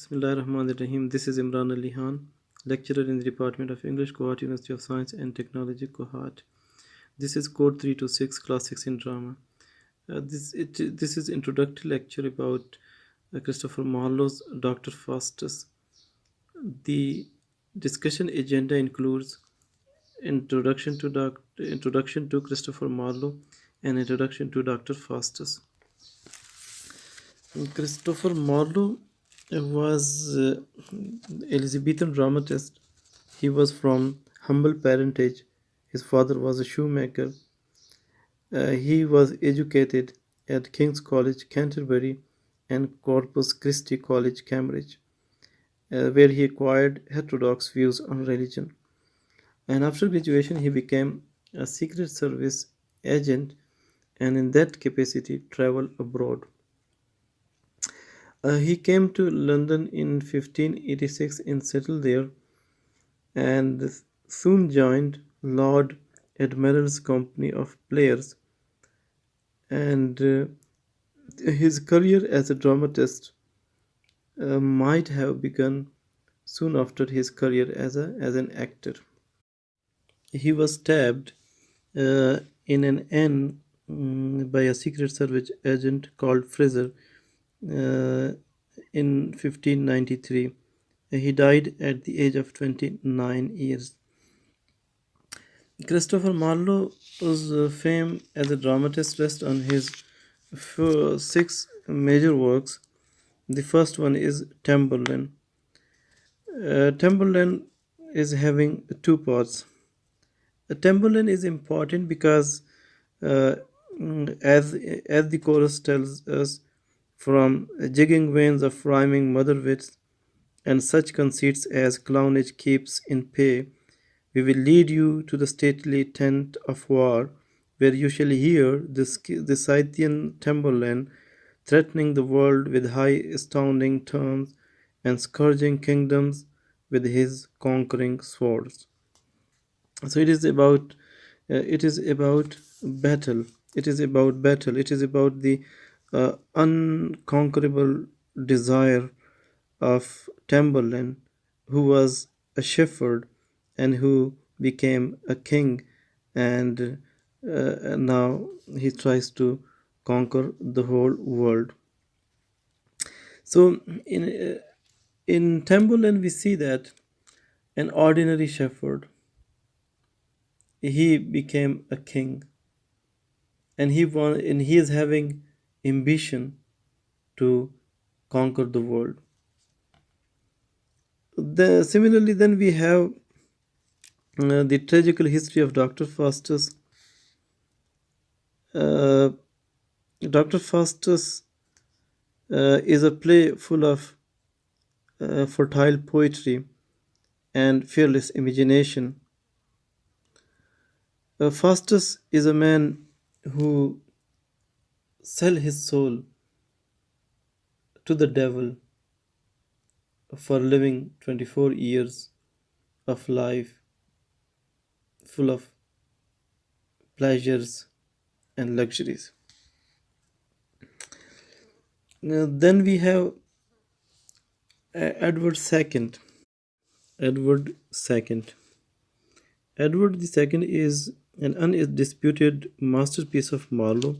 Bismillahirrahmanirrahim. This is Imran Ali Khan, lecturer in the Department of English, Kohat University of Science and Technology, Kohat. This is Code 326, Class 6 in Drama. This is introductory lecture about Christopher Marlowe's Dr. Faustus. The discussion agenda includes introduction to Christopher Marlowe and introduction to Dr. Faustus. Christopher Marlowe was Elizabethan dramatist. He was from humble parentage. His father was a shoemaker. He was educated at King's College, Canterbury, and Corpus Christi College, Cambridge, where he acquired heterodox views on religion. And after graduation, he became a Secret Service agent and, in that capacity, traveled abroad. He came to London in 1586 and settled there, and soon joined Lord Admiral's company of players. And his career as a dramatist might have begun soon after his career as an actor. He was stabbed in an inn by a Secret Service agent called Fraser uh, in 1593. He died at the age of 29 years. Christopher Marlowe's fame as a dramatist rests on his six major works. The first one is Tamburlaine. Tamburlaine is having two parts. Tamburlaine is important because, uh, as the chorus tells us, from jigging veins of rhyming mother wits and such conceits as clownage keeps in pay, we will lead you to the stately tent of war, where you shall hear the Scythian Tamburlaine threatening the world with high astounding terms and scourging kingdoms with his conquering swords. So it is about battle. It is about the unconquerable desire of Tamburlaine, who was a shepherd and who became a king, and now he tries to conquer the whole world. So in Tamburlaine, we see that an ordinary shepherd, he became a king, and he is having ambition to conquer the world. Similarly, then we have the tragical history of Dr. Faustus. Uh, Dr. Faustus is a play full of fertile poetry and fearless imagination. Faustus is a man who sell his soul to the devil for living 24 years of life full of pleasures and luxuries. Then we have Edward II. Edward II. Edward II is an undisputed masterpiece of Marlowe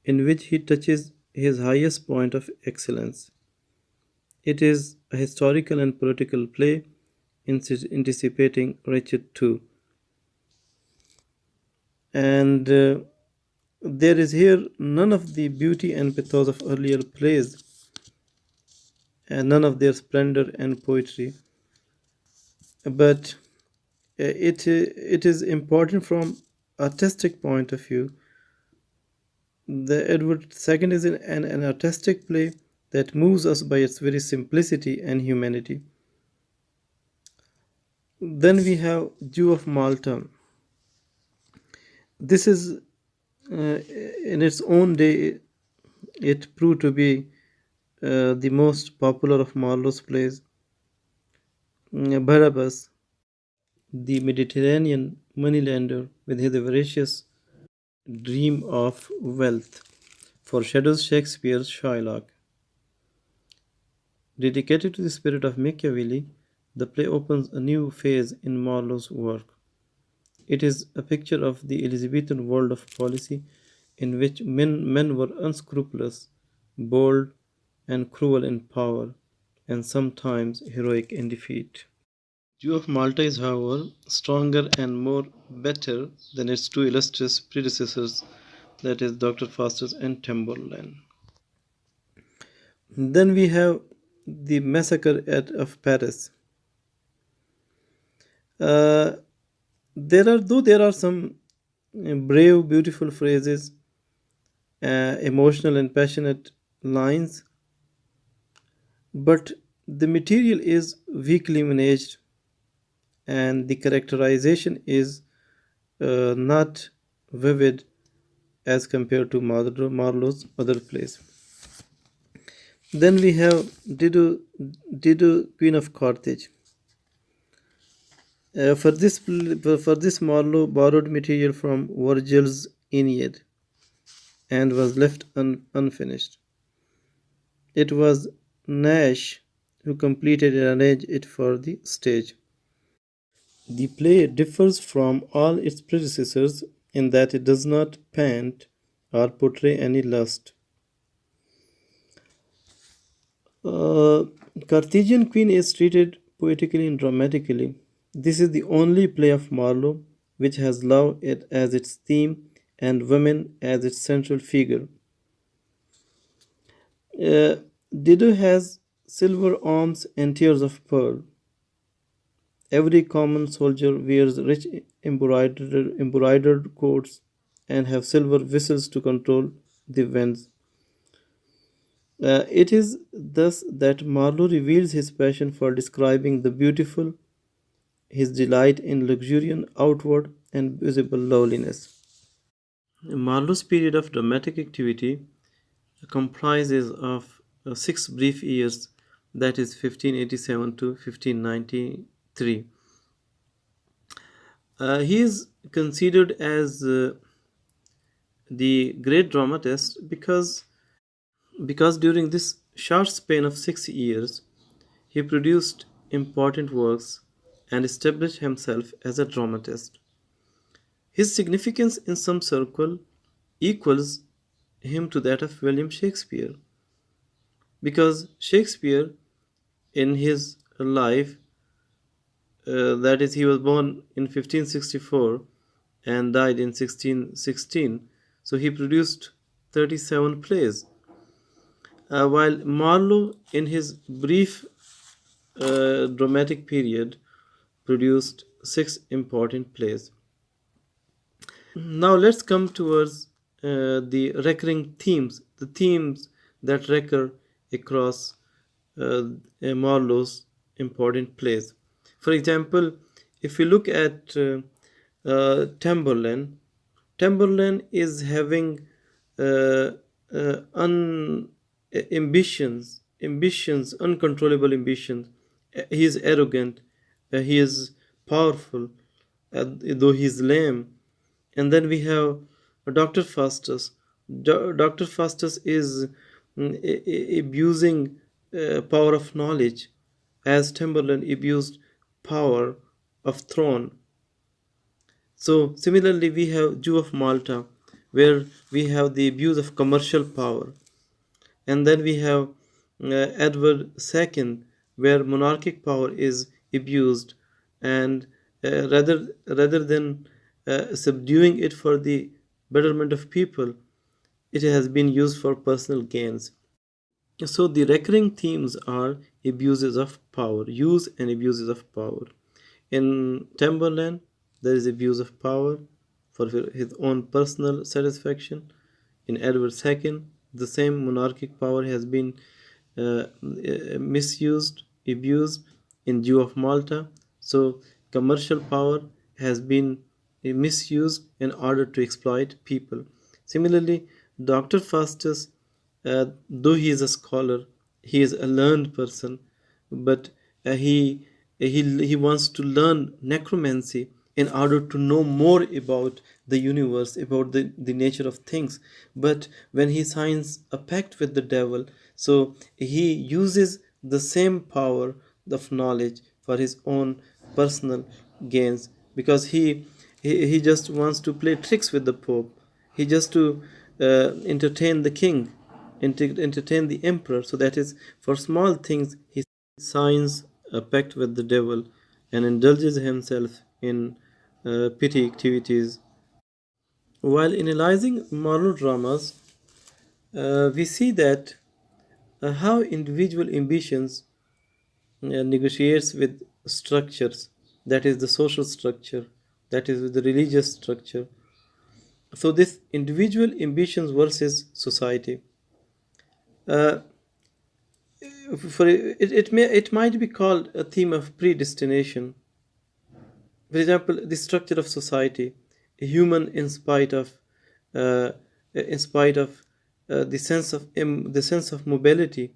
in which he touches his highest point of excellence. It is a historical and political play anticipating Richard II. And there is here none of the beauty and pathos of earlier plays, and none of their splendor and poetry. But it is important from artistic point of view. The Edward II is an artistic play that moves us by its very simplicity and humanity. Then we have Jew of Malta. This is, in its own day, it proved to be the most popular of Marlowe's plays. Barabbas, the Mediterranean moneylender with his voracious dream of wealth, foreshadows Shakespeare's Shylock. Dedicated to the spirit of Machiavelli, the play opens a new phase in Marlowe's work. It is a picture of the Elizabethan world of policy in which men were unscrupulous, bold, and cruel in power, and sometimes heroic in defeat. Jew of Malta is, however, stronger and more better than its two illustrious predecessors, that is, Dr. Faustus and Tamburlaine. Then we have the massacre of Paris. Uh, there are some brave, beautiful phrases, emotional and passionate lines, but the material is weakly managed, and the characterization is not vivid as compared to Marlowe's other plays. Then we have Dido, Queen of Carthage. For this, Marlowe borrowed material from Virgil's Aeneid and was left unfinished. It was Nash who completed and arranged it for the stage. The play differs from all its predecessors in that it does not paint or portray any lust. Uh, Carthaginian Queen is treated poetically and dramatically. This is the only play of Marlowe which has love as its theme and women as its central figure. Uh, Dido has silver arms and tears of pearl. Every common soldier wears rich embroidered coats and have silver whistles to control the winds. It is thus that Marlowe reveals his passion for describing the beautiful, his delight in luxuriant outward and visible loveliness. Marlowe's period of dramatic activity comprises of 6 brief years, that is 1587 to 1593. He is considered as the great dramatist because during this short span of 6 years he produced important works and established himself as a dramatist. His significance in some circle equals him to that of William Shakespeare, because Shakespeare, in his life, that is, he was born in 1564 and died in 1616, so he produced 37 plays. While Marlowe, in his brief dramatic period, produced 6 important plays. Now let's come towards the recurring themes, the themes that recur across Marlowe's important plays. For example, if you look at Tamburlaine, Tamburlaine is having uh, un ambitions, uncontrollable ambitions. He is arrogant, he is powerful, though he is lame. And then we have Dr. Faustus. Dr. Faustus is abusing power of knowledge, as Tamburlaine abused power of throne. So similarly, we have Jew of Malta, where we have the abuse of commercial power, and then we have Edward II, where monarchic power is abused, and rather than subduing it for the betterment of people, it has been used for personal gains. So the recurring themes are abuses of power, use and abuses of power. In Tamburlaine, there is abuse of power for his own personal satisfaction. In Edward II, the same monarchic power has been misused, abused in Jew of Malta. So commercial power has been misused in order to exploit people. Similarly, Dr. Faustus, though he is a scholar, he is a learned person, but he wants to learn necromancy in order to know more about the universe, about the nature of things. But when he signs a pact with the devil, so he uses the same power of knowledge for his own personal gains, because he just wants to play tricks with the Pope. He just to entertain the king, entertain the emperor. So that is, for small things he signs a pact with the devil and indulges himself in petty activities. While analyzing moral dramas, we see that how individual ambitions negotiates with structures, that is the social structure, that is with the religious structure. So this individual ambitions versus society. Uh, for it might be called a theme of predestination. For example, the structure of society, a human uh, in spite of the sense of mobility,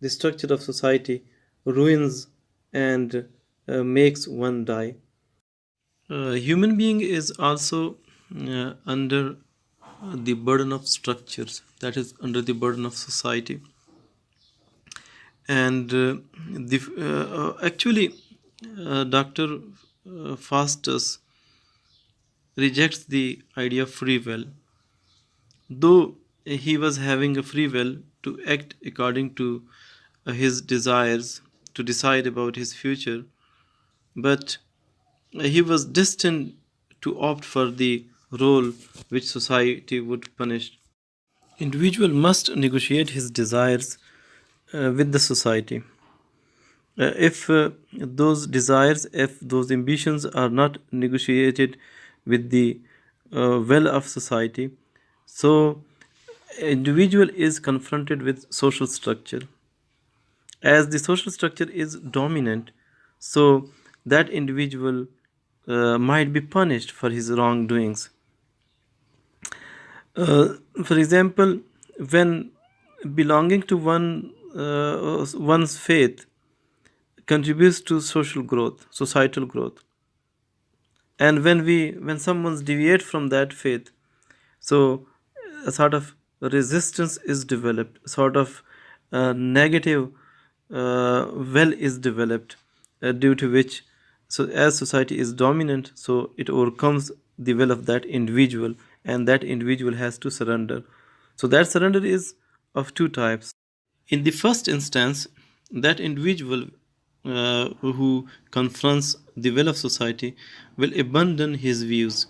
the structure of society ruins and makes one die. Human being is also under the burden of structures, that is under the burden of society, and actually Dr. Faustus rejects the idea of free will, though he was having a free will to act according to his desires, to decide about his future, but he was destined to opt for the role which society would punish. Individual must negotiate his desires with the society. If those ambitions are not negotiated with the will of society, so individual is confronted with social structure. As the social structure is dominant, so that individual might be punished for his wrongdoings. For example, when belonging to one's faith contributes to social growth, societal growth, and when someone deviates from that faith, so a sort of resistance is developed, a sort of negative will is developed, due to which, so as society is dominant, so it overcomes the will of that individual, and that individual has to surrender. So that surrender is of two types. In the first instance, that individual who confronts the will of society will abandon his views,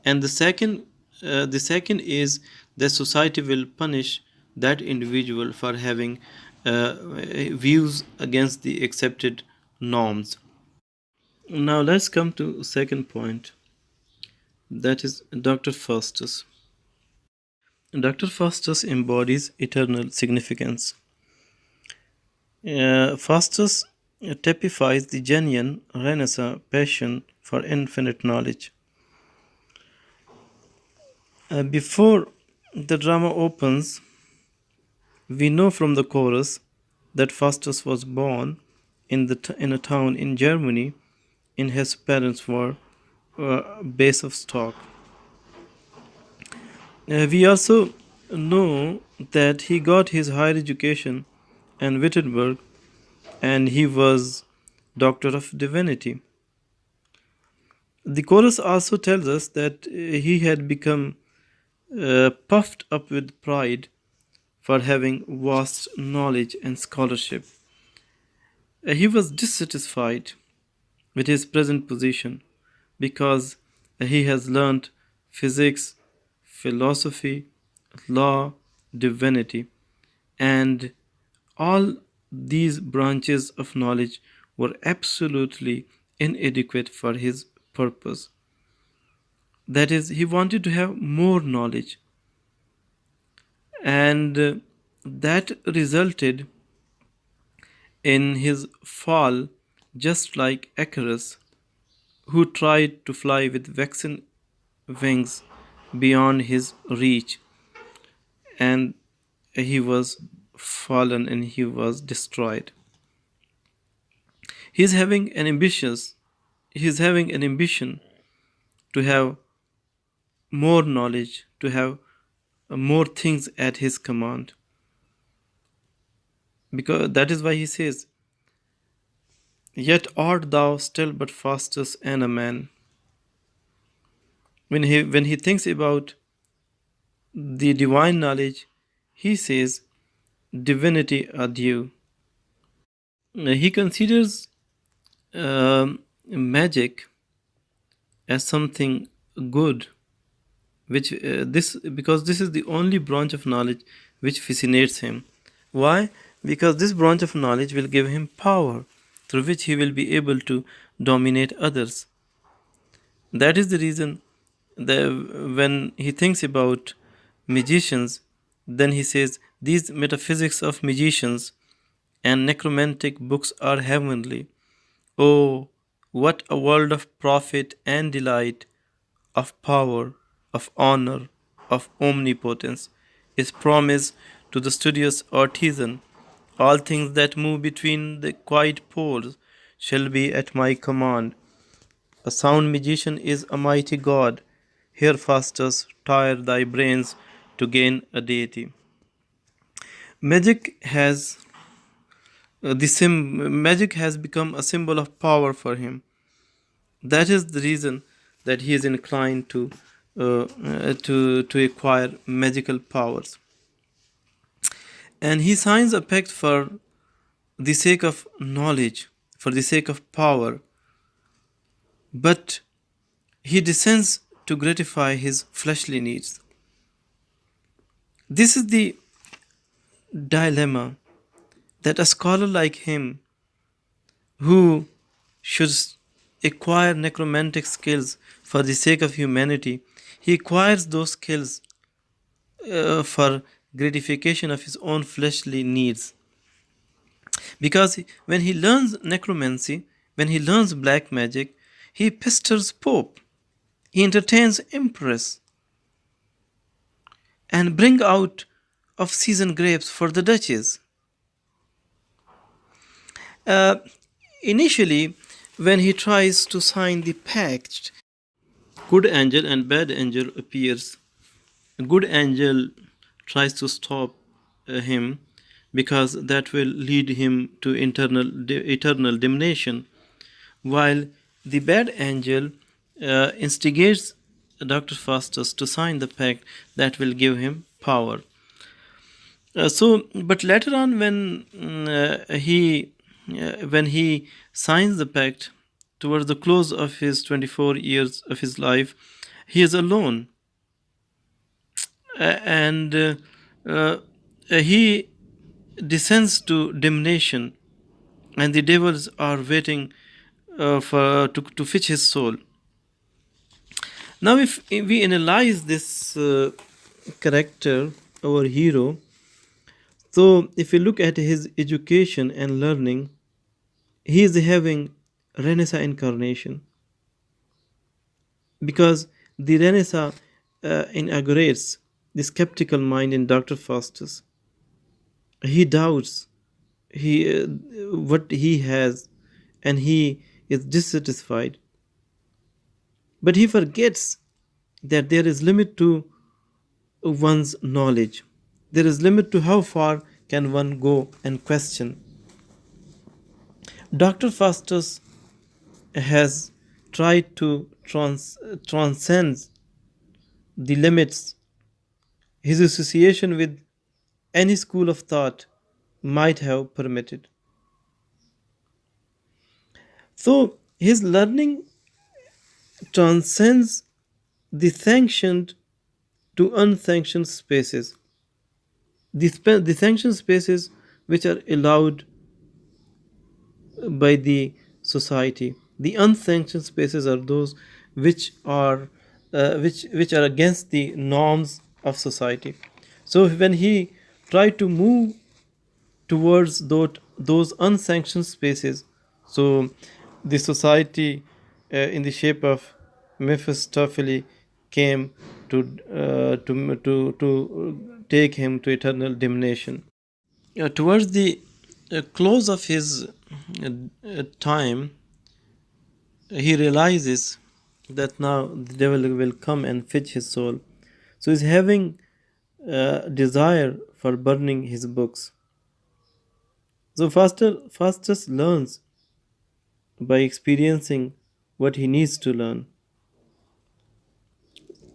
and the second is that society will punish that individual for having views against the accepted norms. Now let's come to second point, that is Dr. Faustus. Dr. Faustus embodies eternal significance. Faustus typifies the genuine Renaissance passion for infinite knowledge. Before the drama opens, we know from the chorus that Faustus was born in a town in Germany in his parents' were base of stock. We also know that he got his higher education in Wittenberg, and he was Doctor of Divinity. The chorus also tells us that he had become puffed up with pride for having vast knowledge and scholarship. He was dissatisfied with his present position because he has learned physics, philosophy, law, divinity, and all these branches of knowledge were absolutely inadequate for his purpose. That is, he wanted to have more knowledge, and that resulted in his fall, just like Icarus, who tried to fly with waxen wings beyond his reach, and he was fallen and he was destroyed. He's having an ambitious he's having an ambition to have more knowledge, to have more things at his command. Because that is why he says, "Yet art thou still but fastest and a man." When he thinks about the divine knowledge, he says, "Divinity adieu." He considers magic as something good, which this because this is the only branch of knowledge which fascinates him. Why? Because this branch of knowledge will give him power, through which he will be able to dominate others. That is the reason that when he thinks about magicians, then he says, "These metaphysics of magicians and necromantic books are heavenly. Oh, what a world of profit and delight, of power, of honor, of omnipotence is promised to the studious artisan. All things that move between the quiet poles shall be at my command. A sound magician is a mighty god. Here, Faustus, tire thy brains to gain a deity." Magic has magic has become a symbol of power for him. That is the reason that he is inclined to acquire magical powers, and he signs a pact for the sake of knowledge, for the sake of power, but he descends to gratify his fleshly needs. This is the dilemma that a scholar like him, who should acquire necromantic skills for the sake of humanity, he acquires those skills for gratification of his own fleshly needs. Because when he learns necromancy, when he learns black magic, he pesters Pope, he entertains Empress, and bring out of seasoned grapes for the duchess. Uh, Initially, when he tries to sign the pact, good angel and bad angel appears. A good angel tries to stop him because that will lead him to eternal damnation, while the bad angel instigates Dr. Faustus to sign the pact that will give him power. But later on, when he signs the pact towards the close of his 24 years of his life, he is alone, and he descends to damnation, and the devils are waiting to fetch his soul. Now, if we analyze this character, our hero, so if we look at his education and learning, he is having Renaissance incarnation, because the Renaissance inaugurates the skeptical mind in Dr. Faustus. He doubts what he has, and he is dissatisfied. But he forgets that there is limit to one's knowledge. There is limit to how far can one go and question. Dr. Faustus has tried to transcend the limits his association with any school of thought might have permitted. So his learning transcends the sanctioned to unsanctioned spaces. The sanctioned spaces which are allowed by the society. The unsanctioned spaces are those which are which are against the norms of society. So when he tried to move towards those unsanctioned spaces, so the society in the shape of Mephistopheles came to take him to eternal damnation. Towards the close of his time, he realizes that now the devil will come and fetch his soul. So he's having desire for burning his books. So Faustus learns by experiencing what he needs to learn.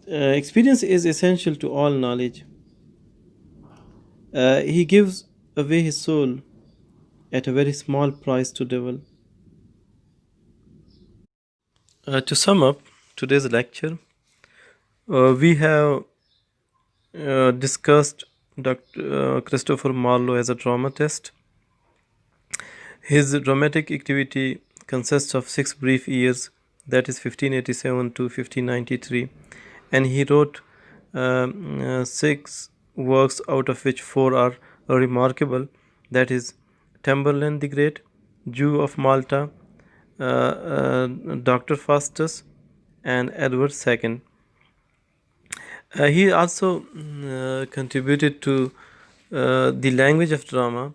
Experience is essential to all knowledge. He gives away his soul at a very small price to devil. To sum up today's lecture, we have discussed Dr. Christopher Marlowe as a dramatist. His dramatic activity consists of 6 brief years, that is 1587 to 1593, and he wrote 6 works, out of which 4 are remarkable, that is Tamburlaine the Great, Jew of Malta, Dr. Faustus, and Edward II. He also contributed to the language of drama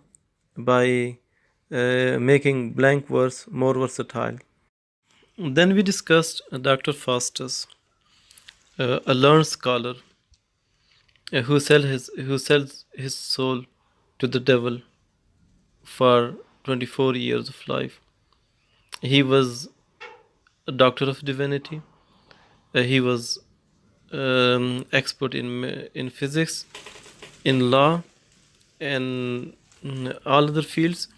by making blank verse more versatile. Then we discussed Dr. Faustus, a learned scholar who sells his soul to the devil for 24 years of life. He was a doctor of divinity. He was expert in physics, in law, and all other fields.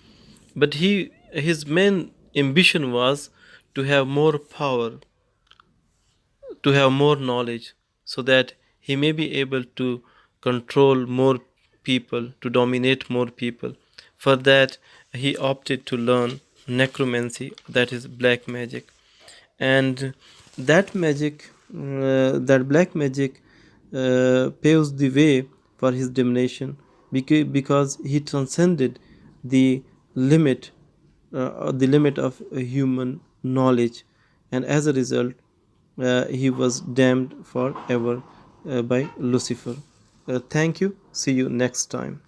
But his main ambition was to have more power, to have more knowledge, so that he may be able to control more people, to dominate more people. For that, he opted to learn necromancy, that is black magic. And that magic, that black magic, paves the way for his domination, because he transcended the limit of human knowledge, and as a result, he was damned forever by Lucifer. Thank you. See you next time.